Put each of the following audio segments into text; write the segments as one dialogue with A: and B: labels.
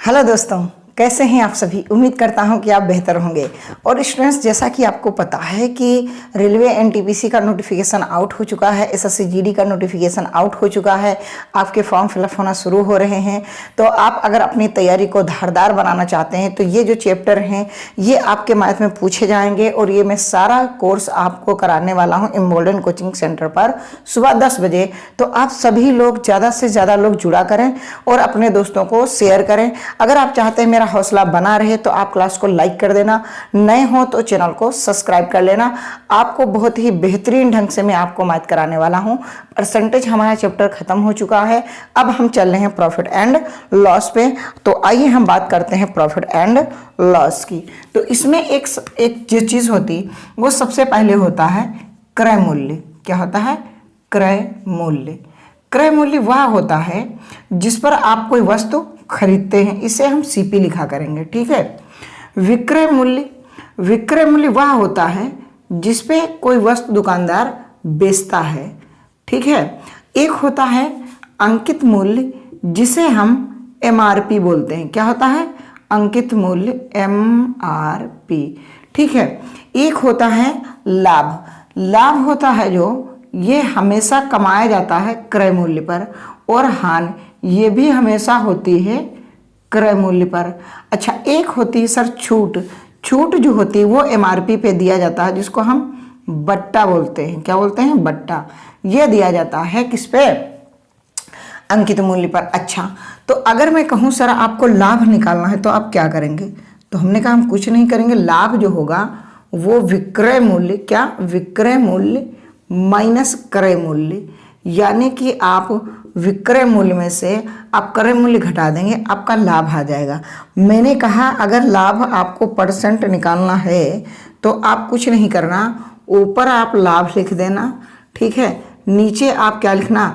A: Hello दोस्तों, कैसे हैं आप सभी। उम्मीद करता हूं कि आप बेहतर होंगे। और स्टूडेंट्स, जैसा कि आपको पता है कि रेलवे एनटीपीसी का नोटिफिकेशन आउट हो चुका है, एसएससी जीडी का नोटिफिकेशन आउट हो चुका है, आपके फॉर्म फिलअप होना शुरू हो रहे हैं। तो आप अगर अपनी तैयारी को धारदार बनाना चाहते हैं तो ये जो चैप्टर हैं ये आपके मैथ में पूछे जाएंगे और ये मैं सारा कोर्स आपको कराने वाला हूँ इम्बोल्डन कोचिंग सेंटर पर सुबह 10 बजे। तो आप सभी लोग ज़्यादा से ज़्यादा लोग जुड़ा करें और अपने दोस्तों को शेयर करें। अगर आप चाहते हैं मेरा हौसला बना रहे तो आप क्लास को लाइक कर देना, नए हो तो चैनल को सब्सक्राइब कर लेना। आपको बहुत ही बेहतरीन ढंग से मैं आपको मैथ कराने वाला हूं। परसेंटेज हमारा चैप्टर खत्म हो चुका है, अब हम चल रहे हैं प्रॉफिट एंड लॉस पे। तो आइए हम बात करते हैं प्रॉफिट एंड लॉस की। तो इसमें एक जो चीज होती वो सबसे पहले होता है क्रय मूल्य। क्या होता है? क्रय मूल्य। क्रय मूल्य वह होता है जिस पर आप कोई वस्तु खरीदते हैं, इसे हम सीपी लिखा करेंगे, ठीक है। विक्रय मूल्य, विक्रय मूल्य वह होता है जिस पे कोई वस्तु दुकानदार बेचता है, ठीक है। एक होता है अंकित मूल्य जिसे हम एमआरपी बोलते हैं। क्या होता है? अंकित मूल्य, एमआरपी, ठीक है। एक होता है लाभ। लाभ होता है जो ये हमेशा कमाया जाता है क्रय मूल्य पर, और हानि ये भी हमेशा होती है क्रय मूल्य पर। अच्छा, एक होती है सर छूट। छूट जो होती है वो एमआरपी पे दिया जाता है, जिसको हम बट्टा बोलते हैं। क्या बोलते हैं? बट्टा। ये दिया जाता है किस पे? अंकित मूल्य पर। अच्छा, तो अगर मैं कहूँ सर आपको लाभ निकालना है तो आप क्या करेंगे? तो हमने कहा हम कुछ नहीं करेंगे। लाभ जो होगा वो विक्रय मूल्य, क्या? विक्रय मूल्य माइनस क्रय मूल्य, यानी कि आप विक्रय मूल्य में से आप क्रय मूल्य घटा देंगे, आपका लाभ आ जाएगा। मैंने कहा अगर लाभ आपको परसेंट निकालना है तो आप कुछ नहीं करना, ऊपर आप लाभ लिख देना, ठीक है। नीचे आप क्या लिखना?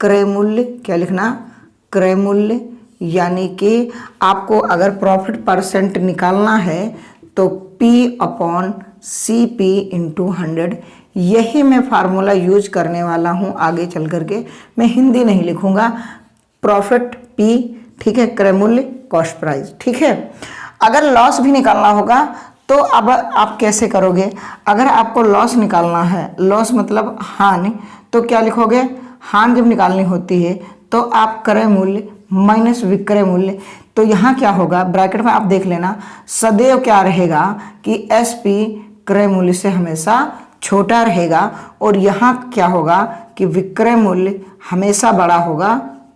A: क्रय मूल्य। क्या लिखना? क्रय मूल्य। यानी कि आपको अगर प्रॉफिट परसेंट निकालना है तो P/CP × 100, यही मैं फार्मूला यूज करने वाला हूँ आगे चल करके। मैं हिंदी नहीं लिखूंगा। प्रॉफिट P, ठीक है, क्रय मूल्य कॉस्ट प्राइस, ठीक है। अगर लॉस भी निकालना होगा तो अब आप कैसे करोगे? अगर आपको लॉस निकालना है, लॉस मतलब हानि, तो क्या लिखोगे? हानि जब निकालनी होती है तो आप क्रय मूल्य माइनस विक्रय मूल्य। तो यहाँ क्या होगा? ब्रैकेट में आप देख लेना, सदैव क्या रहेगा कि SP क्रय मूल्य से हमेशा छोटा रहेगा, और यहाँ क्या होगा कि विक्रय मूल्य हमेशा बड़ा होगा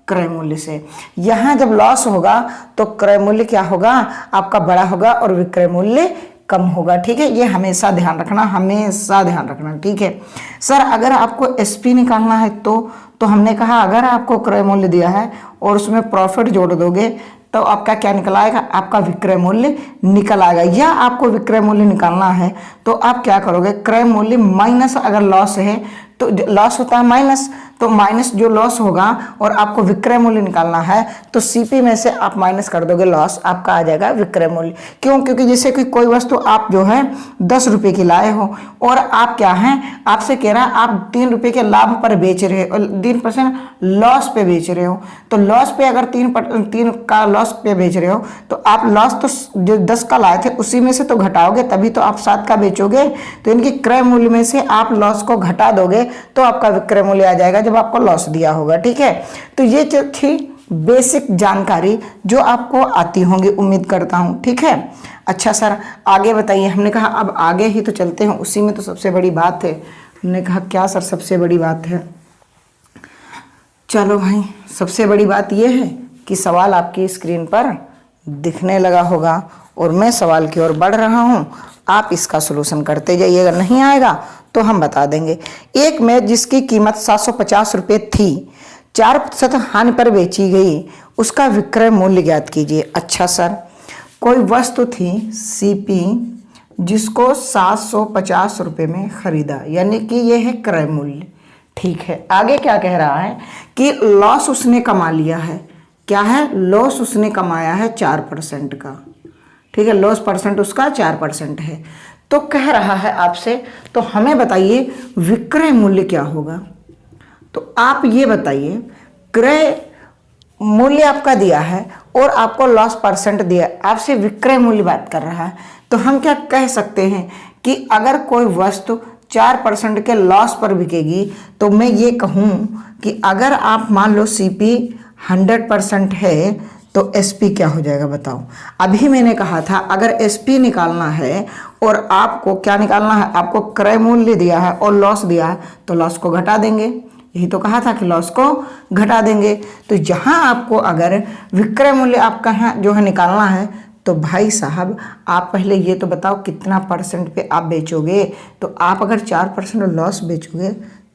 A: क्रय मूल्य से। यहाँ जब लॉस होगा तो क्रय मूल्य क्या होगा? आपका बड़ा होगा और विक्रय मूल्य कम होगा, ठीक है। ये हमेशा ध्यान रखना, हमेशा ध्यान रखना, ठीक है। सर अगर आपको SP निकालना है तो हमने कहा अगर आपको क्रय मूल्य दिया है और उसमें प्रॉफिट जोड़ दोगे तो आपका क्या निकल आएगा? आपका विक्रय मूल्य निकल आएगा। या आपको विक्रय मूल्य निकालना है तो आप क्या करोगे? क्रय मूल्य माइनस, अगर लॉस है तो लॉस होता है माइनस, तो माइनस जो लॉस होगा और आपको विक्रय मूल्य निकालना है तो CP में से आप माइनस कर दोगे लॉस, आपका आ जाएगा विक्रय मूल्य। क्यों? क्योंकि जैसे कि कोई वस्तु आप जो है 10 रुपये की लाए हो और आप क्या हैं, आपसे कह रहा है आप 3 रुपये के लाभ पर बेच रहे हो, 3% लॉस पे बेच रहे हो। तो लॉस पे अगर 3 का लॉस पे बेच रहे हो तो आप लॉस तो जो 10 का लाए थे उसी में से तो घटाओगे, तभी तो आप 7 का बेचोगे। तो इनकी क्रय मूल्य में से आप लॉस को घटा दोगे तो आपका विक्रय मूल्य आ जाएगा जब आपको लॉस दिया होगा, ठीक है। तो ये थी बेसिक जानकारी जो आपको आती होंगी, उम्मीद करता हूं, ठीक है। अच्छा सर आगे बताइए। हमने कहा अब आगे ही तो चलते हैं, उसी में तो सबसे बड़ी बात है। हमने कहा क्या सर सबसे बड़ी बात है? चलो भाई, सबसे बड़ी बात यह है कि सवाल आपकी स्क्रीन पर दिखने लगा होगा और मैं सवाल की ओर बढ़ रहा हूं, आप इसका सलूशन करते जाइए। अगर नहीं आएगा तो हम बता देंगे। एक मेज जिसकी कीमत 750 रुपये थी, 4% हानि पर बेची गई, उसका विक्रय मूल्य ज्ञात कीजिए। अच्छा सर, कोई वस्तु थी CP जिसको 750 रुपये में खरीदा, यानी कि यह है क्रय मूल्य, ठीक है। आगे क्या कह रहा है कि लॉस उसने कमा लिया है। क्या है? लॉस उसने कमाया है 4% का, ठीक है। लॉस परसेंट उसका 4% है। तो कह रहा है आपसे, तो हमें बताइए विक्रय मूल्य क्या होगा। तो आप ये बताइए, क्रय मूल्य आपका दिया है और आपको लॉस परसेंट दिया, आपसे विक्रय मूल्य बात कर रहा है, तो हम क्या कह सकते हैं कि अगर कोई वस्तु 4% के लॉस पर बिकेगी तो मैं ये कहूँ कि अगर आप मान लो सीपी 100% है तो एसपी क्या हो जाएगा बताओ। अभी मैंने कहा था अगर एसपी निकालना है और आपको क्या निकालना है, आपको क्रय मूल्य दिया है और लॉस दिया है तो लॉस को घटा देंगे, यही तो कहा था कि लॉस को घटा देंगे। तो जहां आपको अगर विक्रय मूल्य आपका है जो है निकालना है तो भाई साहब आप पहले ये तो बताओ कितना परसेंट पे आप बेचोगे। तो आप अगर 4% लॉस बेचोगे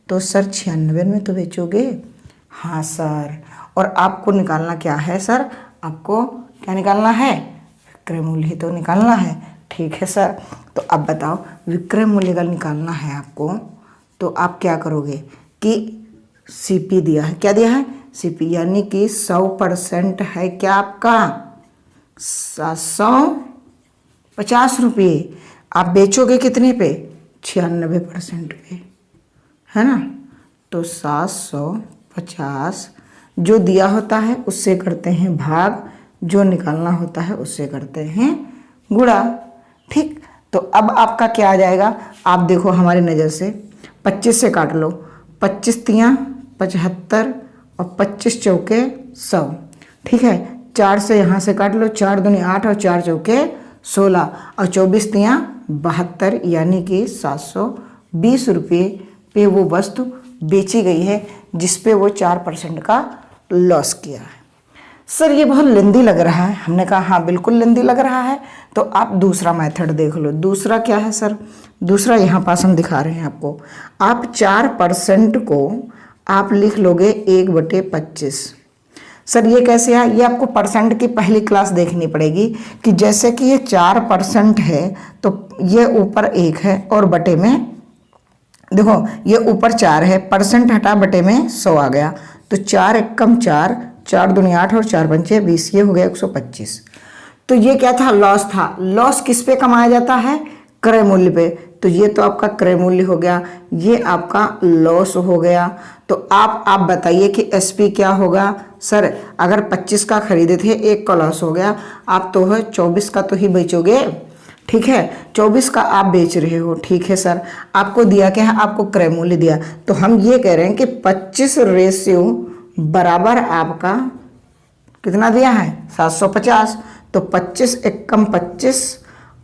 A: तो सर 96 में तो बेचोगे। हाँ सर, और आपको निकालना क्या है सर, आपको क्या निकालना है, विक्रय मूल्य ही तो निकालना है। ठीक है सर, तो अब बताओ विक्रय मूल्य का निकालना है आपको, तो आप क्या करोगे कि सीपी दिया है, क्या दिया है सीपी, यानी कि 100% है क्या आपका 750 रुपये, आप बेचोगे कितने पे 96% पे, है ना। तो 750 जो दिया होता है उससे करते हैं भाग, जो निकालना होता है उससे करते हैं गुणा। ठीक, तो अब आपका क्या आ जाएगा, आप देखो हमारी नज़र से 25 से काट लो, 25 तियाँ 75 और 25 चौके 100। ठीक है, 4 से यहाँ से काट लो, 4 दूनी 8 और 4 चौके 16 और 24 तियाँ 72, यानी कि 720 रुपये पे वो वस्तु बेची गई है जिस पे वो 4% का लॉस किया है। सर ये बहुत लेंदी लग रहा है, हमने कहा हाँ बिल्कुल लेंदी लग रहा है। तो आप दूसरा मेथड देख लो, दूसरा क्या है सर, दूसरा यहाँ पास हम दिखा रहे हैं आपको। आप 4% को आप लिख लोगे 1/25। सर ये कैसे है, ये आपको परसेंट की पहली क्लास देखनी पड़ेगी कि जैसे कि ये 4% है तो ये ऊपर 1 है और बटे में देखो ये ऊपर 4 है, परसेंट हटा बटे में 100 आ गया, तो 4 एकम 4, 4 दूनी 8 और 4 पंचे 20, ये हो गया 125। तो ये क्या था, लॉस था। लॉस किस पे कमाया जाता है, क्रय मूल्य पे, तो ये तो आपका क्रय मूल्य हो गया, ये आपका लॉस हो गया। तो आप बताइए कि एसपी क्या होगा। सर अगर 25 का खरीदे थे, 1 का लॉस हो गया, आप तो है 24 का तो ही बेचोगे। ठीक है, 24 का आप बेच रहे हो। ठीक है सर, आपको दिया क्या है, आपको क्रय मूल्य दिया, तो हम ये कह रहे हैं कि 25 रेशियो बराबर आपका कितना दिया है 750। तो 25 एकम 25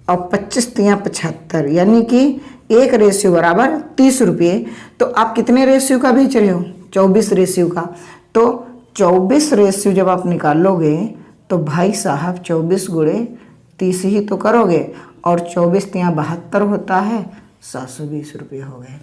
A: और 25 तियाँ 75, यानी कि 1 रेशियो बराबर 30 रुपये। तो आप कितने रेशियो का बेच रहे हो, 24 रेशियो का। तो 24 रेशियो जब आप निकालोगे तो भाई साहब 24 गुणे 30 ही तो करोगे, और 24 तियाँ 72 होता है, 720 रुपये हो गए।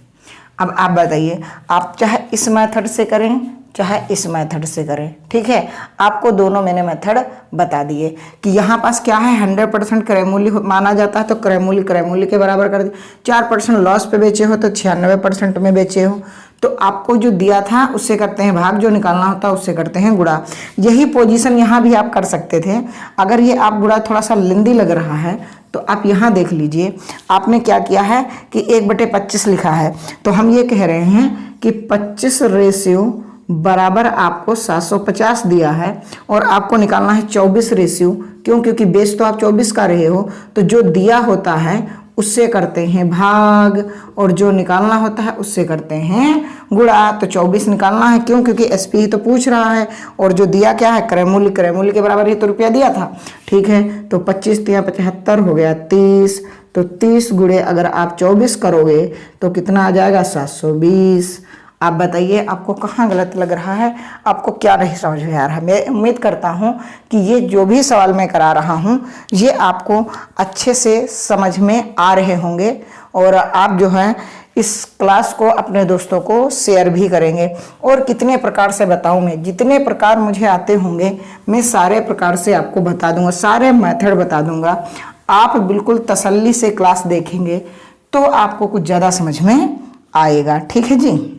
A: अब आप बताइए, आप चाहे इस मेथड से करें चाहे इस मेथड से करें। ठीक है, आपको दोनों मैंने मेथड बता दिए कि यहाँ पास क्या है 100% क्रय मूल्य माना जाता है, तो क्रय मूल्य के बराबर कर दिए। 4% लॉस पे बेचे हो तो 96% में बेचे हो, तो आपको जो दिया था उससे करते हैं भाग, जो निकालना होता है उससे करते हैं गुणा। यही पोजीशन यहाँ भी आप कर सकते थे। अगर ये आप गुणा थोड़ा सा लेंदी लग रहा है तो आप यहाँ देख लीजिए, आपने क्या किया है कि 1/25 लिखा है, तो हम ये कह रहे हैं कि 25 रेशियो बराबर आपको 750 दिया है और आपको निकालना है 24 रेशियो। क्यों, क्योंकि बेस तो आप 24 का रहे हो, तो जो दिया होता है उससे करते हैं भाग और जो निकालना होता है उससे करते हैं गुणा। तो 24 निकालना है, क्यों, क्योंकि एसपी ही तो पूछ रहा है, और जो दिया क्या है क्रय मूल्य के बराबर ही तो रुपया दिया था। ठीक है, तो 25 तियाँ 75 हो गया 30, तो 30 गुणे अगर आप 24 करोगे तो कितना आ जाएगा 720। आप बताइए आपको कहाँ गलत लग रहा है, आपको क्या नहीं समझ में आ रहा है। मैं उम्मीद करता हूँ कि ये जो भी सवाल मैं करा रहा हूँ ये आपको अच्छे से समझ में आ रहे होंगे, और आप जो है इस क्लास को अपने दोस्तों को शेयर भी करेंगे। और कितने प्रकार से बताऊँ मैं, जितने प्रकार मुझे आते होंगे मैं सारे प्रकार से आपको बता दूंगा, सारे मेथड बता दूंगा। आप बिल्कुल तसल्ली से क्लास देखेंगे तो आपको कुछ ज़्यादा समझ में आएगा। ठीक है जी,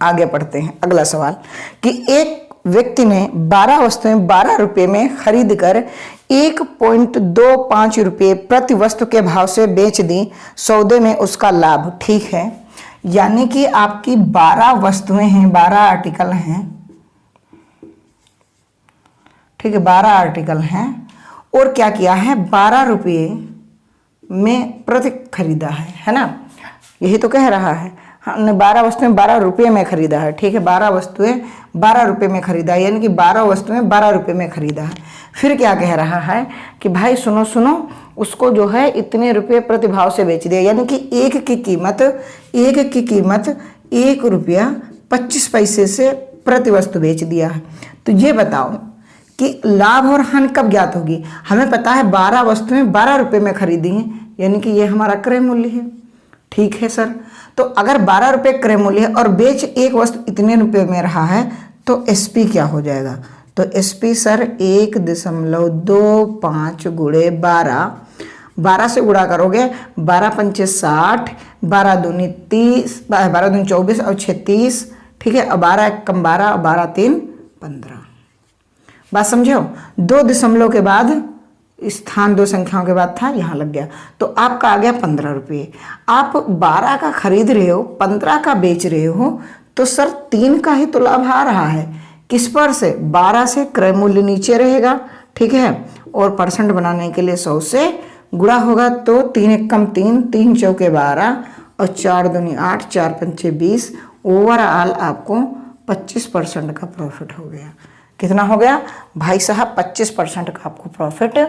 A: आगे पढ़ते हैं। अगला सवाल कि एक व्यक्ति ने 12 वस्तुएं 12 रुपये में खरीद कर 1.25 रुपये प्रति वस्तु के भाव से बेच दी, सौदे में उसका लाभ। ठीक है, यानी कि आपकी 12 वस्तुएं हैं, 12 आर्टिकल हैं। ठीक है, 12 आर्टिकल हैं और क्या किया है, 12 रुपये में प्रति खरीदा है ना, यही तो कह रहा है। हमने 12 वस्तुएं 12 रुपये में खरीदा है, ठीक है, 12 वस्तुएं 12 रुपये में खरीदा है, यानी कि 12 वस्तुएं 12 रुपये में खरीदा है। फिर क्या कह रहा है कि भाई सुनो सुनो, उसको जो है इतने रुपये प्रतिभाव से बेच दिया, यानी कि एक की कीमत 1 रुपया 25 पैसे से प्रति वस्तु बेच दिया है। तो ये बताओ कि लाभ और हानि कब ज्ञात होगी। हमें पता है 12 वस्तुएं 12 रुपये में खरीदी हैं, यानी कि ये हमारा क्रय मूल्य है। ठीक है सर, तो अगर 12 रुपये क्रय मूल्य है और बेच एक वस्तु इतने रुपये में रहा है तो एसपी क्या हो जाएगा। तो एसपी सर 1.25 गुणे 12 से गुणा करोगे, 12 पंचे 60, 12 दूनी 30, 12 दूनी 24 और 36, ठीक है, और 12 कम 12 और 12 3 15। बात समझो, 2 दशमलव के बाद स्थान 2 संख्याओं के बाद था, यहाँ लग गया, तो आपका आ गया 15 रुपये। आप 12 का खरीद रहे हो, 15 का बेच रहे हो, तो सर 3 का ही तो लाभ आ रहा है। किस पर से, 12 से क्रय मूल्य नीचे रहेगा, ठीक है, और परसेंट बनाने के लिए 100 से गुणा होगा, तो 3 एकम 3, 3 चौके 12 और 4 दूनी 8, 4 पंचे 20, ओवरऑल आपको 25% का प्रॉफिट हो गया। कितना हो गया भाई साहब, 25% का आपको प्रॉफिट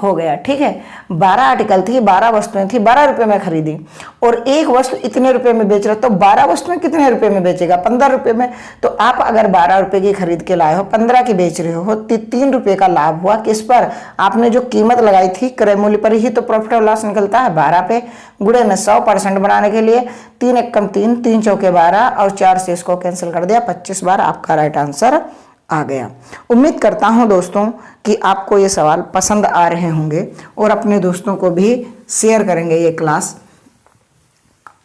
A: हो गया। ठीक है, 12 आर्टिकल थी, 12 वस्तुएं थी, 12 रुपये में खरीदी और एक वस्तु इतने रुपए में बेच रहा, तो 12 वस्तुएं कितने रुपए में बेचेगा, 15 रुपये में। तो आप अगर 12 रुपये की खरीद के लाए हो, 15 की बेच रहे हो, 3 रुपये का लाभ हुआ। किस पर, आपने जो कीमत लगाई थी क्रय मूल्य पर ही तो प्रॉफिट और लॉस निकलता है। 12 पे गुणे में 100% बनाने के लिए 3 एकम 3, 3 चौके 12 और 4 से इसको कैंसिल कर दिया, 25 बार आपका राइट आंसर आ गया। उम्मीद करता हूं दोस्तों कि आपको ये सवाल पसंद आ रहे होंगे और अपने दोस्तों को भी शेयर करेंगे ये क्लास।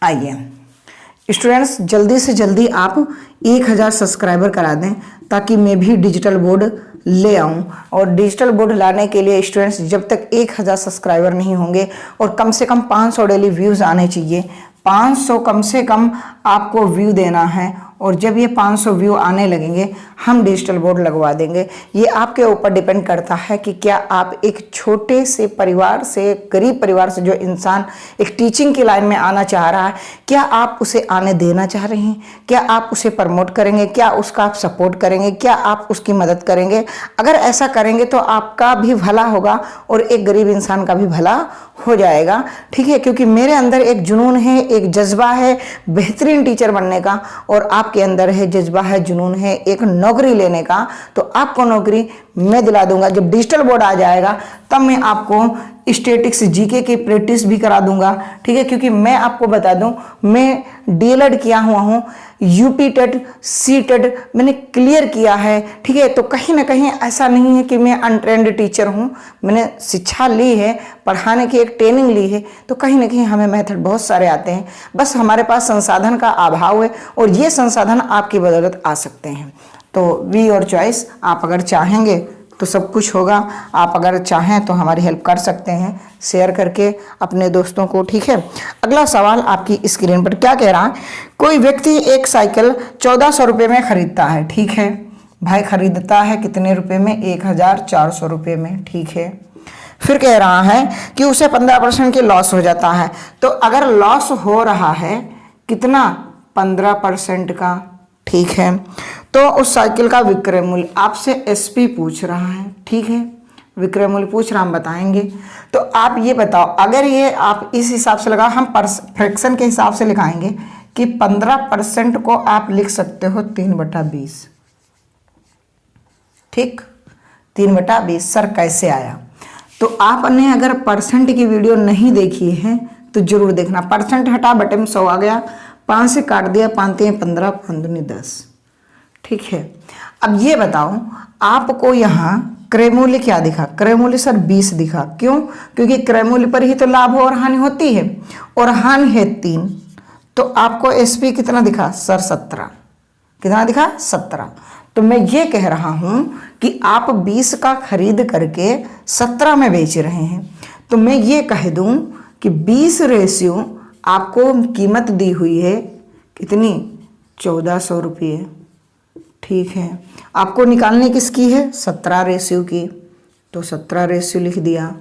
A: आइए स्टूडेंट्स, जल्दी से जल्दी आप 1000 सब्सक्राइबर करा दें ताकि मैं भी डिजिटल बोर्ड ले आऊं। और डिजिटल बोर्ड लाने के लिए स्टूडेंट्स जब तक 1000 सब्सक्राइबर नहीं होंगे और कम से कम 500 डेली व्यूज़ आने चाहिए, 500 कम से कम आपको व्यू देना है। और जब ये 500 व्यू आने लगेंगे हम डिजिटल बोर्ड लगवा देंगे। ये आपके ऊपर डिपेंड करता है कि क्या आप एक छोटे से परिवार से, गरीब परिवार से जो इंसान एक टीचिंग की लाइन में आना चाह रहा है, क्या आप उसे आने देना चाह रहे हैं, क्या आप उसे प्रमोट करेंगे, क्या उसका आप सपोर्ट करेंगे, क्या आप उसकी मदद करेंगे। अगर ऐसा करेंगे तो आपका भी भला होगा और एक गरीब इंसान का भी भला हो जाएगा। ठीक है, क्योंकि मेरे अंदर एक जुनून है, एक जज्बा है बेहतरीन टीचर बनने का, और आपके अंदर है जज्बा है, जुनून है एक नौकरी लेने का। तो आपको नौकरी मैं दिला दूंगा। जब डिजिटल बोर्ड आ जाएगा तब मैं आपको स्टैटिक्स जीके की प्रैक्टिस भी करा दूंगा। ठीक है, क्योंकि मैं आपको बता दूं, मैं डीएलएड किया हुआ हूँ, यूपी टेट, सी टेट मैंने क्लियर किया है। ठीक है, तो कहीं ना कहीं ऐसा नहीं है कि मैं अनट्रेंड टीचर हूँ, मैंने शिक्षा ली है, पढ़ाने की एक ट्रेनिंग ली है। तो कहीं ना कहीं हमें मेथड बहुत सारे आते हैं, बस हमारे पास संसाधन का अभाव है और ये संसाधन आपकी बदौलत आ सकते हैं। तो वी और चॉइस, आप अगर चाहेंगे तो सब कुछ होगा। आप अगर चाहें तो हमारी हेल्प कर सकते हैं शेयर करके अपने दोस्तों को। ठीक है, अगला सवाल आपकी स्क्रीन पर क्या कह रहा है, कोई व्यक्ति एक साइकिल 1400 रुपये में खरीदता है। ठीक है भाई, खरीदता है कितने रुपए में, 1400 रुपये में। ठीक है, फिर कह रहा है कि उसे 15% की लॉस हो जाता है। तो अगर लॉस हो रहा है कितना, 15% का। ठीक है, तो उस साइकिल का विक्रय मूल्य आपसे एसपी पूछ रहा है। ठीक है, विक्रय मूल्य पूछ रहा, हम बताएंगे। तो आप ये बताओ, अगर ये आप इस हिसाब से लगा, हम फ्रैक्शन के हिसाब से लिखाएंगे कि 15% को आप लिख सकते हो 3/20। ठीक, 3/20। सर कैसे आया, तो आपने अगर परसेंट की वीडियो नहीं देखी है तो जरूर देखना। परसेंट हटा, बटे में 100 आ गया, 5 से काट दिया, 5 3 15, 5 दूनी 10। ठीक है, अब ये बताओ आपको यहाँ क्रय मूल्य क्या दिखा, क्रय मूल्य सर 20 दिखा। क्यों, क्योंकि क्रय मूल्य पर ही तो लाभ और हानि होती है, और हानि है 3। तो आपको एसपी कितना दिखा सर, 17। कितना दिखा, 17। तो मैं ये कह रहा हूं कि आप 20 का खरीद करके 17 में बेच रहे हैं। तो मैं ये कह दूं कि 20 रेशियो आपको कीमत दी हुई है कितनी, 1400 रुपये। ठीक है, आपको निकालने किसकी है? 17 रेशियो की, तो 17 रेशियो लिख दिया।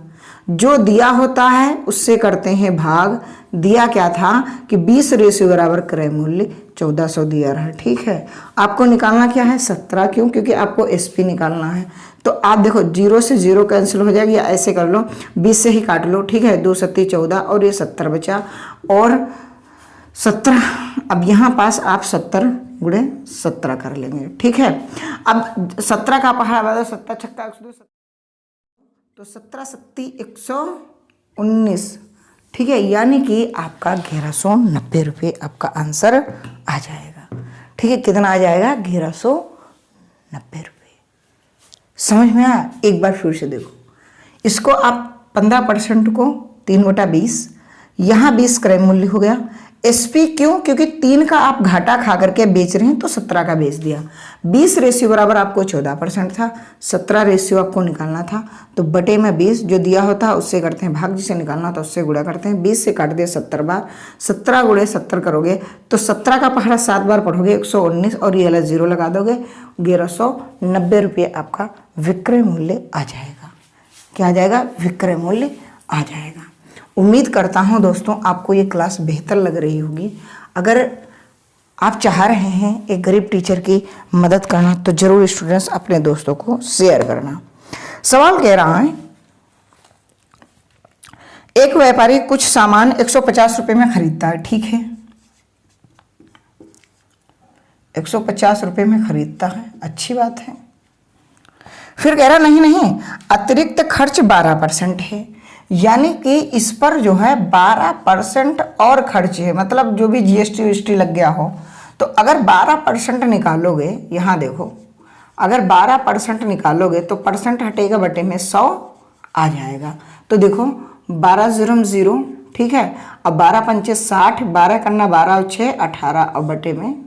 A: जो दिया होता है उससे करते हैं भाग। दिया क्या था कि 20 रेशियो बराबर क्रय मूल्य 1400 दिया रहा। ठीक है, आपको निकालना क्या है? 17। क्यों? क्योंकि आपको एसपी निकालना है। तो आप देखो 0 से 0 कैंसिल हो जाएगी, या ऐसे कर लो 20 से ही काट लो। ठीक है, 2 सत्ती 14 और ये 70 बचा और 17। अब यहाँ पास आप 70 गुणे 17 कर लेंगे। ठीक है, अब 17 का पहाड़ा बता, 7 छक्का 102, तो 17 सत्ती 119। ठीक है, यानी कि आपका 1190 रुपये आपका आंसर आ जाएगा। ठीक है, कितना आ जाएगा? 1190 रुपये। समझ में आया? एक बार फिर से देखो, इसको आप 15% को 3/20, यहाँ 20 क्रय मूल्य हो गया। एसपी क्यों? क्योंकि 3 का आप घाटा खा करके बेच रहे हैं, तो 17 का बेच दिया। 20 रेशियो बराबर आपको 14% था, 17 रेशियो आपको निकालना था, तो बटे में 20 जो दिया होता है उससे करते हैं भाग, जिसे निकालना था उससे गुणा करते हैं। 20 से काट दिया 70 बार, 17 गुणे 70 करोगे तो 17 का पहाड़ा 7 बार पढ़ोगे 119 और ये वाला 0 लगा दोगे, 1190 रुपये आपका विक्रय मूल्य आ जाएगा। क्या आ जाएगा? विक्रय मूल्य आ जाएगा। उम्मीद करता हूँ दोस्तों आपको ये क्लास बेहतर लग रही होगी। अगर आप चाह रहे हैं एक गरीब टीचर की मदद करना तो जरूर स्टूडेंट्स अपने दोस्तों को शेयर करना। सवाल कह रहा है, एक व्यापारी कुछ सामान 150 रुपये में खरीदता है। ठीक है, 150 रुपये में खरीदता है, अच्छी बात है। फिर कह रहा नहीं अतिरिक्त खर्च 12% है, यानी कि इस पर जो है 12% और खर्च है, मतलब जो भी जीएसटी वीएसटी लग गया हो। तो अगर 12% निकालोगे, यहाँ देखो अगर 12% निकालोगे तो परसेंट हटेगा, बटे में 100 आ जाएगा। तो देखो 12 0 0, ठीक है। अब 12 पंचे 60, 12 करना 12 और 6 18 और बटे में,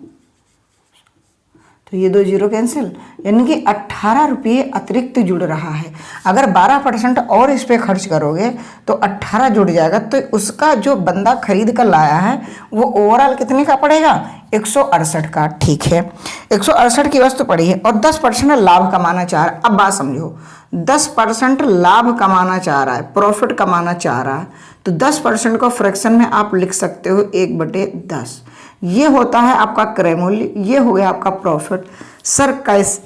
A: तो ये 2 0 कैंसिल, यानी कि 18 रुपये अतिरिक्त जुड़ रहा है। अगर 12% और इस पर खर्च करोगे तो 18 जुड़ जाएगा, तो उसका जो बंदा खरीद कर लाया है वो ओवरऑल कितने का पड़ेगा? 168 का। ठीक है, 168 की वस्तु पड़ी है और 10% लाभ कमाना चाह रहा है। अब बात समझो, 10% लाभ कमाना चाह रहा है, प्रॉफिट कमाना चाह रहा है, तो 10% को फ्रैक्शन में आप लिख सकते हो 1/10। ये होता है आपका क्रय मूल्य, ये हो गया आपका प्रॉफिट। सर कैसे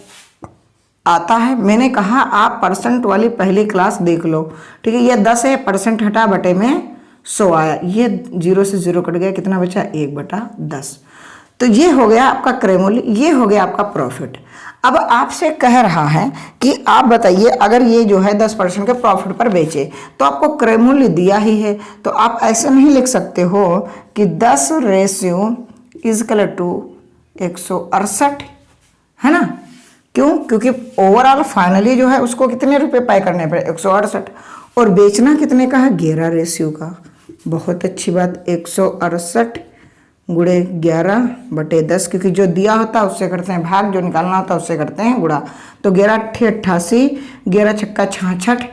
A: आता है? मैंने कहा आप परसेंट वाली पहली क्लास देख लो। ठीक है, ये 10 है, परसेंट हटा, बटे में 100 आया, ये 0 से 0 कट गया, कितना बचा? 1/10। तो ये हो गया आपका क्रय मूल्य, ये हो गया आपका प्रॉफिट। अब आपसे कह रहा है कि आप बताइए, अगर ये जो है 10% के प्रॉफिट पर बेचे तो आपको क्रय मूल्य दिया ही है, तो आप ऐसे नहीं लिख सकते हो कि 10 रेशियो इजकल टू 168, है ना? क्यों? क्योंकि ओवरऑल फाइनली जो है उसको कितने रुपए पे करने पड़े? 168, और बेचना कितने का है? 11 रेशियो का। बहुत अच्छी बात, 168 गुणे 11/10, क्योंकि जो दिया होता है उससे करते हैं भाग, जो निकालना होता है उससे करते हैं गुणा। तो 11 8 88, 11 छक्का 66,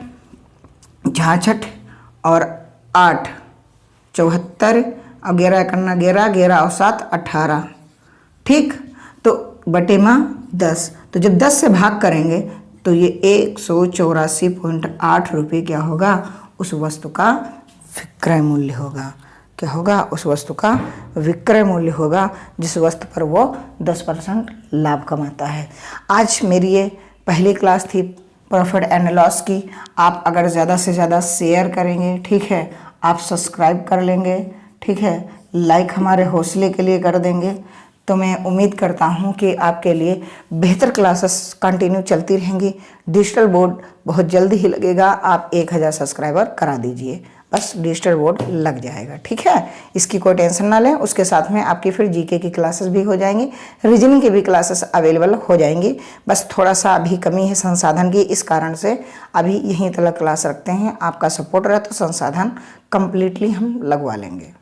A: 66 और 8 74, और 11 करना 11, 11 और 7 18। ठीक, तो बटे में 10, तो जब 10 से भाग करेंगे तो ये 184.8 रुपये क्या होगा? उस वस्तु का विक्रय मूल्य होगा। क्या होगा? उस वस्तु का विक्रय मूल्य होगा, जिस वस्तु पर वो 10% लाभ कमाता है। आज मेरी ये पहली क्लास थी प्रॉफिट एंड लॉस की। आप अगर ज़्यादा से ज़्यादा शेयर करेंगे, ठीक है, आप सब्सक्राइब कर लेंगे, ठीक है, लाइक हमारे हौसले के लिए कर देंगे, तो मैं उम्मीद करता हूँ कि आपके लिए बेहतर क्लासेस कंटिन्यू चलती रहेंगी। डिजिटल बोर्ड बहुत जल्दी ही लगेगा, आप 1000 सब्सक्राइबर करा दीजिए, बस डिजिटल बोर्ड लग जाएगा। ठीक है, इसकी कोई टेंशन ना लें। उसके साथ में आपकी फिर जीके की क्लासेस भी हो जाएंगी, रीजनिंग की भी क्लासेस अवेलेबल हो जाएंगी। बस थोड़ा सा अभी कमी है संसाधन की, इस कारण से अभी यहीं तक क्लास रखते हैं। आपका सपोर्ट रहे तो संसाधन कंप्लीटली हम लगवा लेंगे।